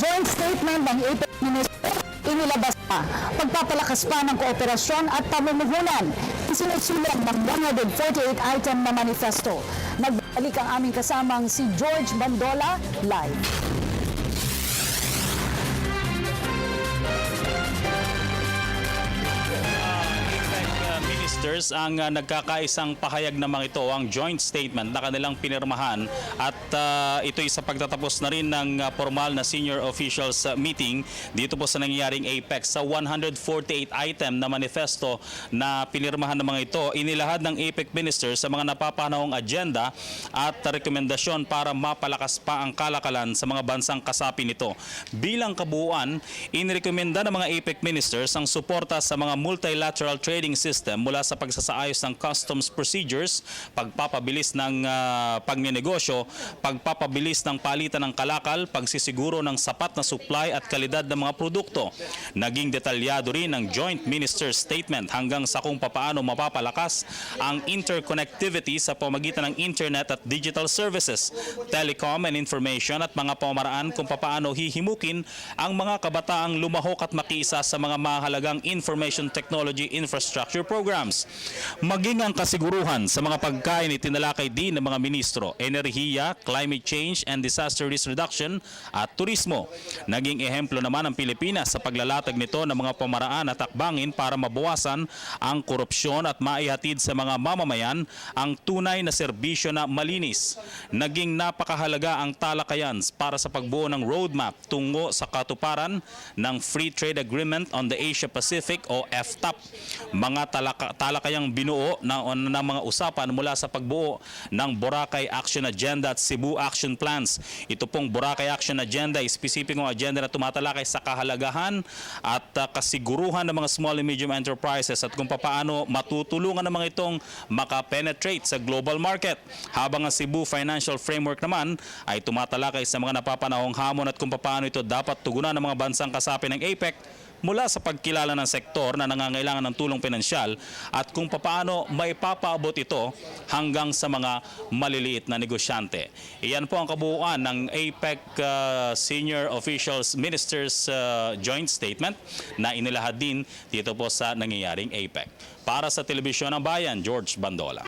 joint statement ng APEC Minister, inilabas pa pagpapalakas pa ng kooperasyon at pamumuhunan. Isinusulat ng 148 item na manifesto. Nagbalik ang aming kasamang si George Bandola live. Ministers ang nagkakaisang pahayag naman ito, ang joint statement na kanilang pinirmahan, at ito'y sa pagtatapos na rin ng formal na senior officials meeting dito po sa nangyayaring APEC. Sa 148 item na manifesto na pinirmahan ng mga ito, inilahad ng APEC ministers sa mga napapanahong agenda at rekomendasyon para mapalakas pa ang kalakalan sa mga bansang kasapi nito. Bilang kabuuan, inirekomenda ng mga APEC ministers ang suporta sa mga multilateral trading system mula sa pagsasaayos ng customs procedures, pagpapabilis ng pagnenegosyo, pagpapabilis ng palitan ng kalakal, pagsisiguro ng sapat na supply at kalidad ng mga produkto. Naging detalyado rin ang Joint Ministers Statement hanggang sa kung papaano mapapalakas ang interconnectivity sa pamagitan ng internet at digital services, telecom and information, at mga pamaraan kung papaano hihimukin ang mga kabataang lumahok at makiisa sa mga mahalagang information technology infrastructure programs. Maging ang kasiguruhan sa mga pagkain itinalakay din ng mga ministro, enerhiya, climate change and disaster risk reduction at turismo. Naging ehemplo naman ang Pilipinas sa paglalatag nito ng mga pamaraan at hakbangin para mabawasan ang korupsyon at maihatid sa mga mamamayan ang tunay na serbisyo na malinis. Naging napakahalaga ang talakayan para sa pagbuo ng roadmap tungo sa katuparan ng Free Trade Agreement on the Asia-Pacific o FTAP. Mga talakayang binuo ng mga usapan mula sa pagbuo ng Boracay Action Agenda at Cebu Action Plans. Ito pong Boracay Action Agenda ay specific ng agenda na tumatalakay sa kahalagahan at kasiguruhan ng mga small and medium enterprises at kung paano matutulungan ng mga itong makapenetrate sa global market. Habang ang Cebu Financial Framework naman ay tumatalakay sa mga napapanahong hamon at kung paano ito dapat tugunan ng mga bansang kasapi ng APEC mula sa pagkilala ng sektor na nangangailangan ng tulong pinansyal at kung paano maipapaabot ito hanggang sa mga maliliit na negosyante. Iyan po ang kabuuan ng APEC Senior Officials Ministers Joint Statement na inilahad din dito po sa nangyayaring APEC. Para sa Telebisyon ng Bayan, George Bandola.